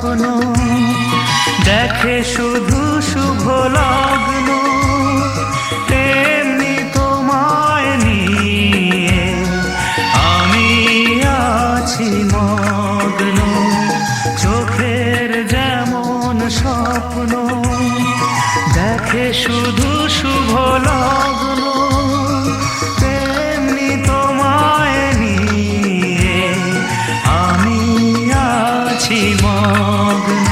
স্বপ্ন দেখে শুধু শুভ লগ্ন, তেমনি তোমায় নিয়ে আমি আছি মগ্ন। চোখের যেমন স্বপ্ন দেখে শুধু শুভ লগ্ন, তেমনি তোমায় নিয়ে আমি আছি মগ্ন।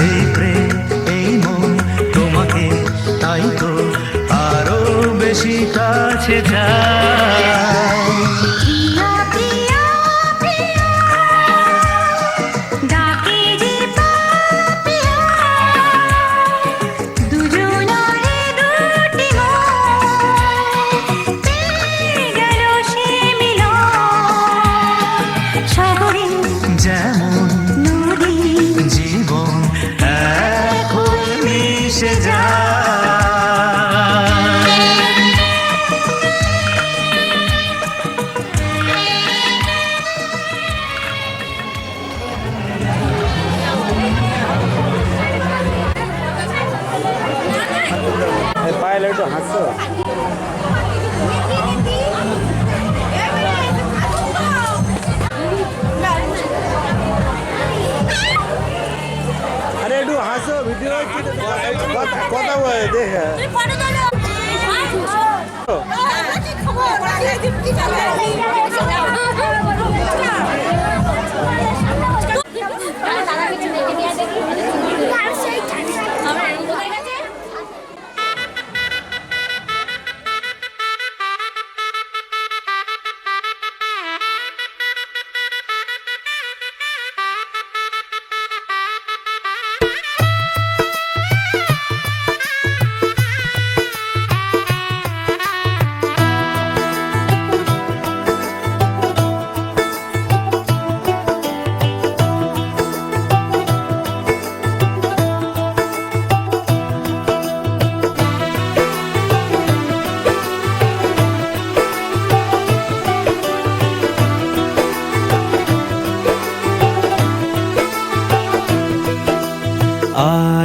এই প্রেম এই মন তোমাকে, তাই তো আরো বেশি কাছে যায়। যেমন নদী জীবন এক হয়ে মিশে যায়। পাইলে একটু হাসছো। আরে একটু হাসো, ভিডিও কথা বলে দেখে।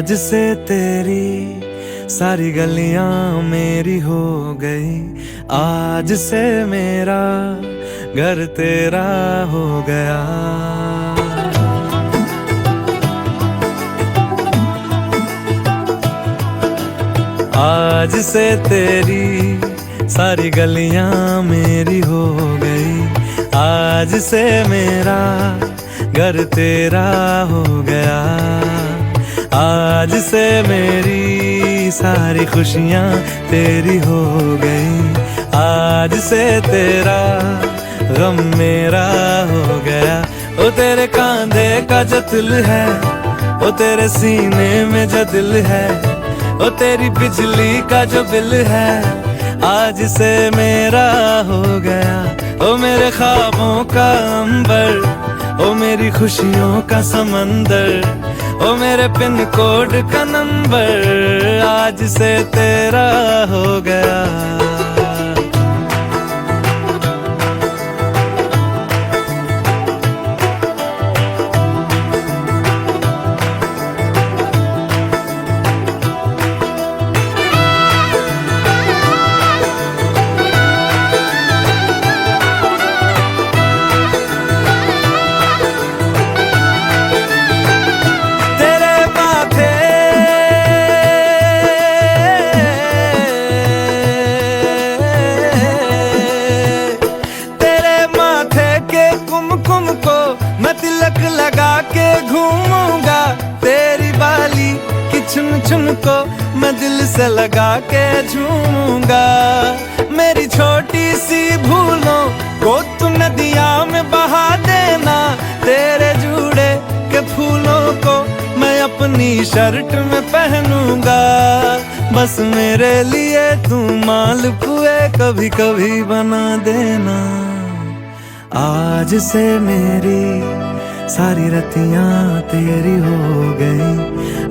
आज से तेरी सारी गलियां मेरी हो गई, आज से मेरा घर तेरा हो गया। आज से तेरी सारी गलियां मेरी हो गई, आज से मेरा घर तेरा हो गया। आज से मेरी सारी खुशियाँ तेरी हो गई, आज से तेरा गम मेरा हो गया। ओ तेरे कांधे का जो दिल है, ओ तेरे सीने में जो दिल है, ओ तेरी बिजली का जो बिल है, आज से मेरा हो गया। ओ मेरे ख्वाबों का अंबर, ओ मेरी खुशियों का समंदर, ओ मेरे पिन कोड का नंबर, आज से तेरा हो गया। लगा के घूमूंगा, तेरी बाली की चुन चुन को मैं दिल से लगा के झूमूंगा। मेरी छोटी सी भूलों को तू नदिया में बहा देना, तेरे जुड़े के फूलों को मैं अपनी शर्ट में पहनूंगा। बस मेरे लिए तू मालपुए कभी कभी बना देना। आज से मेरी सारी रतियां तेरी हो गई,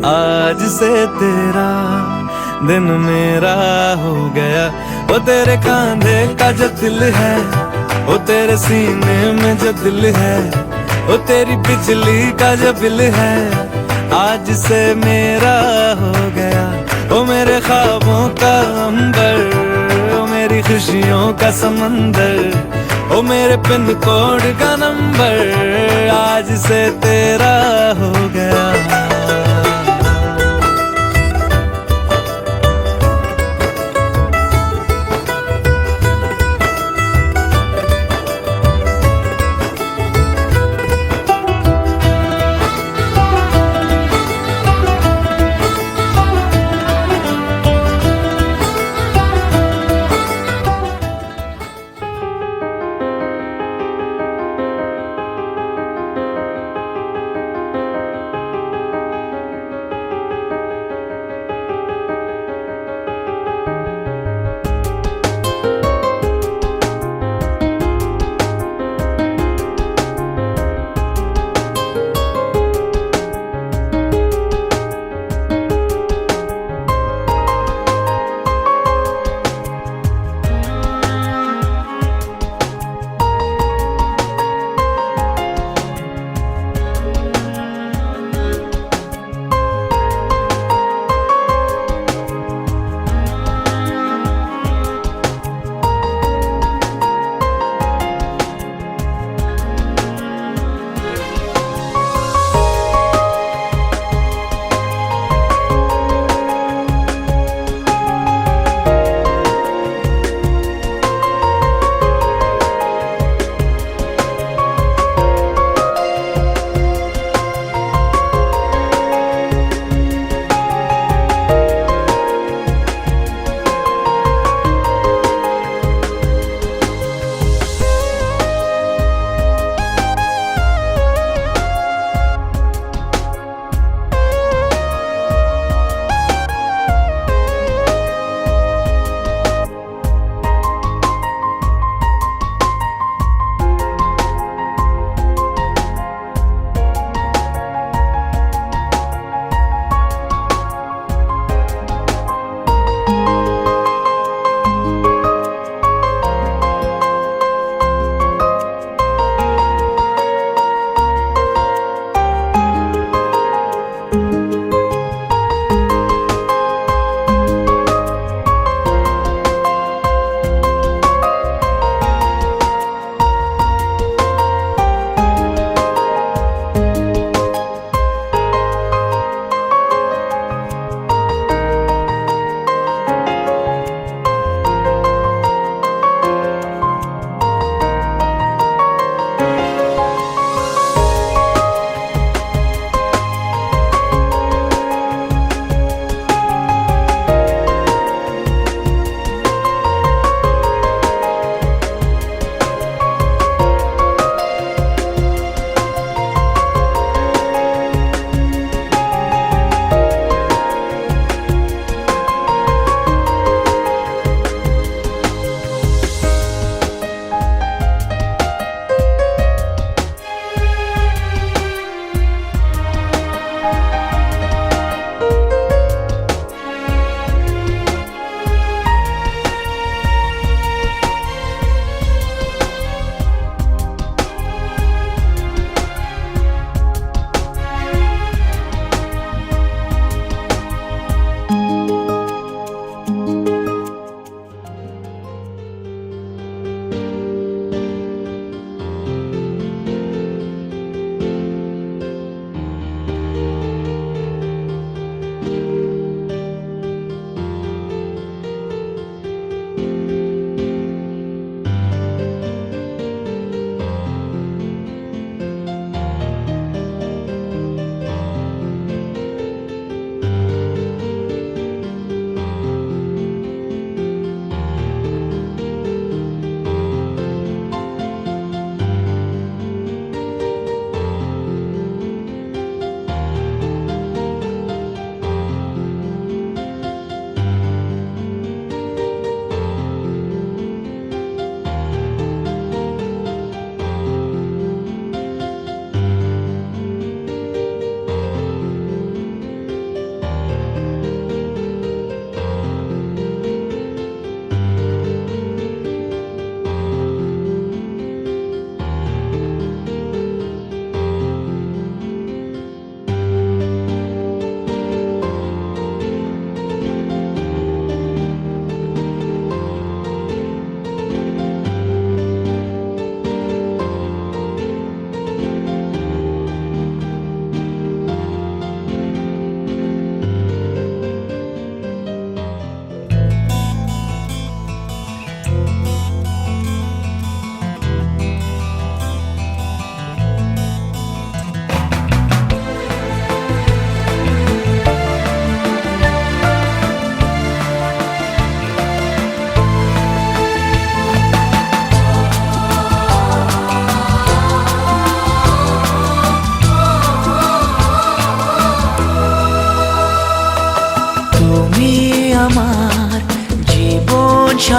आज से तेरा दिन मेरा हो गया। वो तेरे कांधे का जो दिल है, वो तेरे सीने में जो दिल है, ओ तेरी बिजली का जो बिल है आज से मेरा हो गया। ओ मेरे ख्वाबों का अंबर, ओ मेरी खुशियों का समंदर, ओ मेरे पिन कोड का नंबर आज से तेरा हो गया।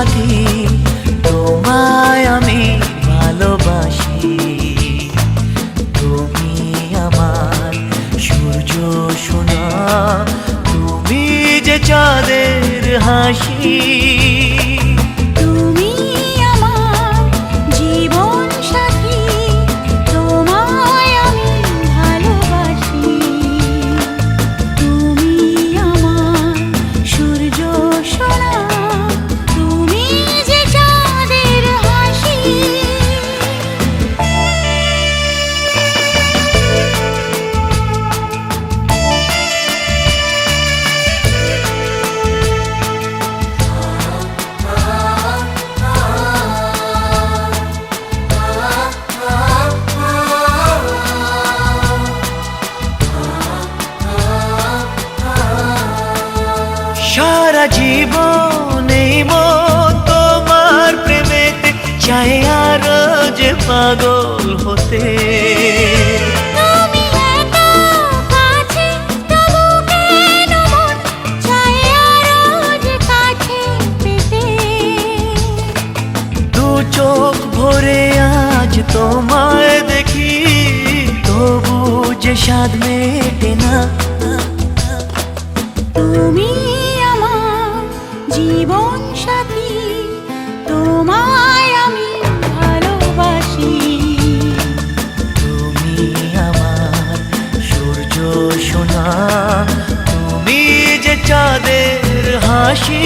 সাথী, তোমায় আমি ভালোবাসি। তুমি আমার সূর্য সোনা, তুমি যে চাঁদের হাসি। তুমি আমার জীবন সাথী, তোমায় আমি ভালোবাসি। তুমি আমার সূর্য সোনা, তুমি যে চাঁদের হাসি। সারা জীবন এই মন তোমার প্রেমেতে চাই আরো যে পাগল হতে। তুমি এত কাছে, তবু কেন মন চায় আরো যে কাছে পেতে। দু চোখ ভরে আজ তোমায় দেখি, তবু যে স্বাদ মেটে না। তুমি আমার জীবন সাথী, তোমায় আমি ভালোবাসি। তুমি আমার সূর্য সোনা, তুমি যে চাঁদের হাসি।